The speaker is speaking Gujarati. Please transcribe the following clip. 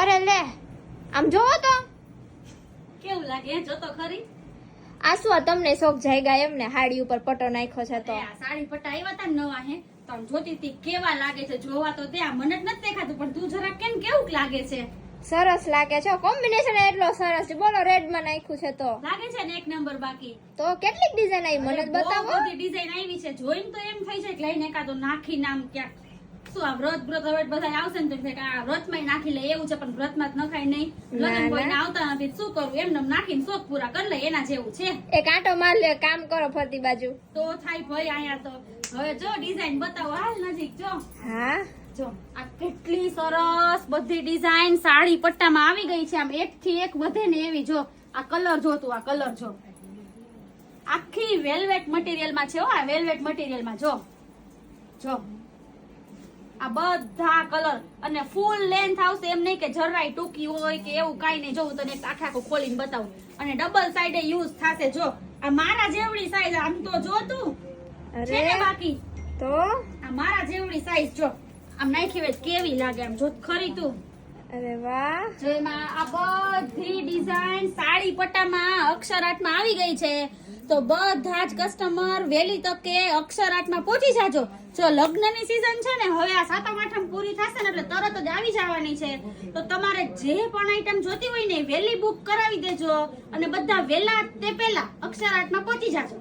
અરે લે આમ જોવો તો કેવું લાગે જો તો ખરી. આ શું તમને શોખ જાયગા એમને હાડી ઉપર પટો નાખ્યો છે તો આ સાડી પટ્ટા આવ્યા તા નવા હે તો આમ જોતી તી કેવા લાગે છે જોવા તો ત્યાં મને જ નથી દેખાતું પણ તું જરા કેવું લાગે છે. સરસ લાગે છે કોમ્બિનેશન એટલો સરસ છે બોલો રેડ માં નાખ્યું છે તો લાગે છે ને એક નંબર. બાકી તો કેટલીક ડિઝાઇન આવી મને જ બતાવો. બધી ડિઝાઇન આવી છે જોઈને તો એમ થઈ જાય કે લઈને એકાદો નાખી નામ ક્યાંક શું આ વ્રત હવે બધા આવશે ને તો આ વ્રતમાં નાખી લે એવું છે પણ વ્રતમાં જ નખાય નહીં. લગ્ન કોઈને આવતા નથી શું કરવું એમને નાખીને શોખ પૂરા કરી લે એના જેવું છે. એક આંટો માર લે કામ કરો ફરતી બાજુ તો થાય ભાઈ અહીંયા તો. હવે જો ડિઝાઇન બતાવો હાલ નજીક જો. હા જો આ કેટલી સરસ બધી ડિઝાઇન સાડી પટ્ટામાં આવી ગઈ છે. આમ એક થી એક વધે ને એવી જો. આ કલર જો તું આ કલર જો આખી વેલ્વેટ મટીરીયલ માં છે હો. આ વેલ્વેટ મટીરીયલ માં જો જો આ બધા કલર અને ફૂલ લેન્થ આવશે એમ નહીં કે જરાય ટૂંકી હોય કે એવું કાઈ નહીં. જોઉં તને આખા આખું ખોલીને બતાવું અને ડબલ સાઈડે યુઝ થશે. જો આ મારા જેવડી સાઈઝ આમ તો જો તું છે ને બાકી તો આ મારા જેવડી સાઈઝ જો આમ નાખી હોય કેવી લાગે આમ જો ખરી તું. અરે વાહ જેમાં આ બધી ડિઝાઇન સાડી પટ્ટામાં અક્ષરાટમાં આવી ગઈ છે તો બધા જ કસ્ટમર વહેલી તકે અક્ષરાટમાં પહોંચી જાજો. જો લગ્નની સીઝન છે ને હવે આ સાતમ આઠમ પૂરી થશે ને એટલે તરત જ આવી જવાની છે તો તમારે જે પણ આઈટમ જોતી હોય ને વહેલી બુક કરાવી દેજો અને બધા વહેલા તે પહેલા અક્ષરાટમાં પહોંચી જાજો.